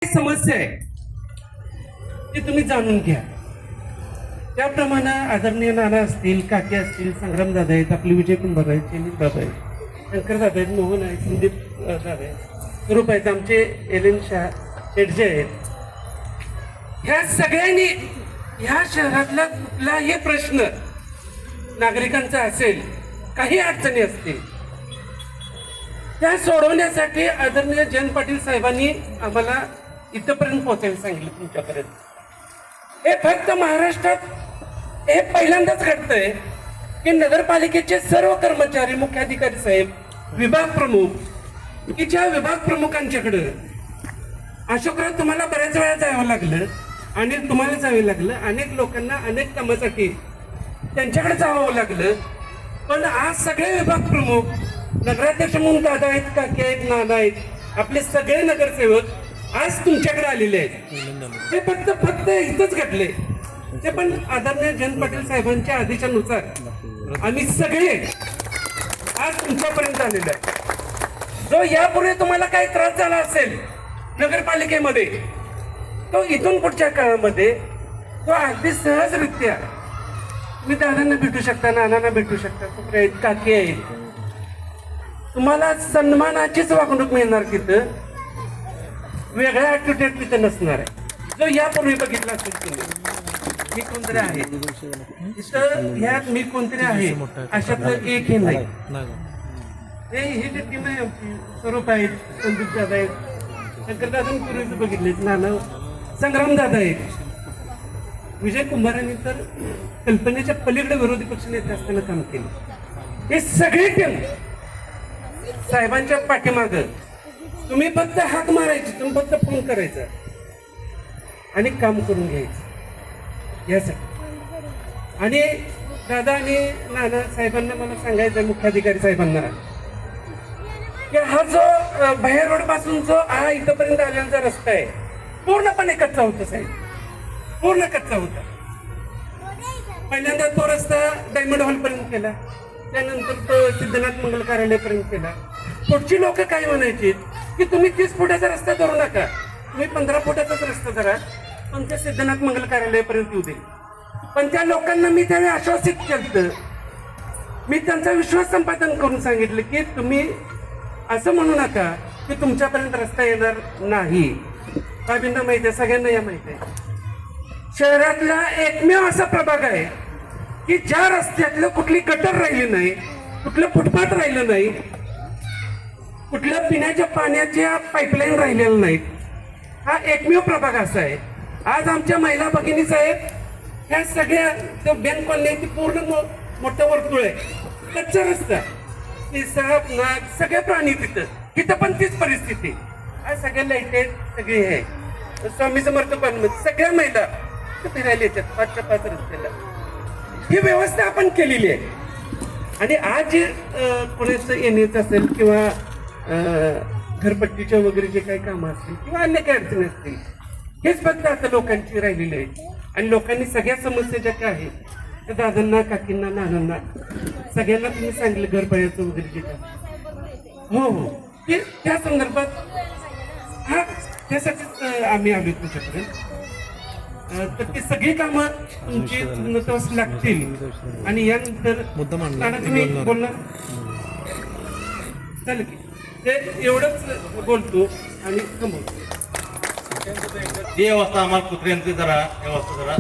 समस्या आहे ती तुम्ही जाणून घ्या. त्याप्रमाणे आदरणीय नाना असतील, काकी असतील, संग्राम दादा आहेत, आपले विजय कुंभार आहेत, चेनीत बाबा आहेत, शंकर दादा आहेत, मोहन आहेत, संदीप दादा आहेत, स्वरूप आहेत, आमचे एलेन शाह शेटजे आहेत. ह्या सगळ्यांनी ह्या शहरातला कुठलाही प्रश्न नागरिकांचा असेल, काही अडचणी असतील, त्या सोडवण्यासाठी आदरणीय जयंत पाटील साहेबांनी आम्हाला इथपर्यंत पोहोचायला सांगितलं, तुमच्यापर्यंत. हे फक्त महाराष्ट्रात हे पहिल्यांदाच घडतंय की नगरपालिकेचे सर्व कर्मचारी, मुख्याधिकारी साहेब, विभाग प्रमुख, की ज्या विभाग प्रमुखांच्याकडं अशोकराव तुम्हाला बऱ्याच वेळा जावं लागलं आणि तुम्हाला जावं लागलं, अनेक लोकांना अनेक कामासाठी त्यांच्याकडे जावं लागलं, पण आज सगळे विभाग प्रमुख, नगराध्यक्ष म्हणून दादा आहेत, काकी आहेत, नाना आहेत, आपले सगळे नगरसेवक आज तुमच्याकडे आलेले आहेत. ते फक्त इथंच घडले. ते पण आदरणीय जयंत पाटील साहेबांच्या आदेशानुसार आम्ही सगळे आज तुमच्यापर्यंत आलेलो आहे. जो यापूर्वी तुम्हाला काही त्रास झाला असेल नगरपालिकेमध्ये, तो इथून पुढच्या काळामध्ये तो अगदी सहजरित्या तुम्ही दादांना भेटू शकता, नानांना भेटू शकता, सुप्रे आहेत, काकी आहेत. तुम्हाला सन्मानाचीच वागणूक मिळणार तिथं, वेगळ्या ऍटिट्यूड तिथं नसणार आहे. जो यापूर्वी बघितला असेल तुम्ही, मी कोणतरी आहे तिथं, ह्यात मी कोणतरी आहे अशातलं एकही नाही. ही जी टीम आहे आमची, स्वरूप आहेत, संदीप दादा आहेत, शंकर दादांपूर्वी बघितले, नाना संग्राम दादा आहेत, विजय कुंभारांनी तर कल्पनेच्या पलीकडे विरोधी पक्ष नेते असताना काम केलं. हे सगळे टीम साहेबांच्या पाठीमागं. तुम्ही फक्त हाक मारायची, तुम्ही फक्त फोन करायचा आणि काम करून घ्यायचं यासाठी. आणि दादा आणि नाना साहेबांना मला सांगायचं, मुख्याधिकारी साहेबांना, की हा जो बाहेर रोड पासून जो हा इथपर्यंत आलेला रस्ता आहे, पूर्णपणे कच्चा होता साहेब, पूर्ण कच्चा होता. पहिल्यांदा तो रस्ता डायमंड हॉल पर्यंत केला, त्यानंतर तो सिद्धनाथ मंगल कार्यालयापर्यंत केला. पुढची लोक काय म्हणायची की तुम्ही 30 फुटाचा रस्ता धरू नका, तुम्ही 15 फुटाचाच रस्ता धरा, पण ते सिद्धनाथ मंगल कार्यालयापर्यंत येऊ दे. पण त्या लोकांना मी त्यावेळी आश्वासित केलं, मी त्यांचा विश्वास संपादन करून सांगितलं की तुम्ही असं म्हणू नका की तुमच्यापर्यंत रस्ता येणार नाही. बाबींना माहिती आहे, सगळ्यांना या माहिती आहे, शहरातला एकमेव असा प्रभाग आहे की ज्या रस्त्यातलं कुठली गटर राहिली नाही, कुठलं फुटपाथ राहिलं नाही, कुठल्या पिण्याच्या पाण्याच्या पाईपलाईन राहिलेल्या नाहीत. हा एकमेव प्रभाग असा आहे. आज आमच्या महिला भगिनी साहेब, ह्या सगळ्या जो बँक कॉलनी ती पूर्ण मोठं वर्तुळ आहे, कच्चा रस्ता, ती साप नाग सगळे प्राणी तिथं पण तीच परिस्थिती. आज सगळ्या लाईट आहेत, सगळे हे स्वामी समर्थ कॉलनी सगळ्या महिला फिरायला येतात 5च्या 5 रस्त्याला. ही व्यवस्था आपण केलेली आहे. आणि आज जे कोणाचं येण्याचं असेल किंवा घरपट्टीच्या वगैरे जे काही कामं असतील किंवा अन्य काही अडचणी असतील, हेच फक्त आता लोकांची राहिलेली आहे. आणि लोकांनी सगळ्या समस्या ज्या काय आहेत त्या दादांना, काकींना, नानांना सगळ्यांना तुम्ही सांगितलं, घर पाण्याचं वगैरे जे काय हो ते त्या संदर्भात हा त्यासाठीच आम्ही आलो तुमच्यापर्यंत. तर ती सगळी कामं तुमची पूर्णत्वास लागतील. आणि यानंतर तुम्ही बोलणार चालेल की ते एवढंच बोलतो आणि थांबवतो. ही अवस्था आम्हाला कुत्र्यांची जरा व्यवस्था जरा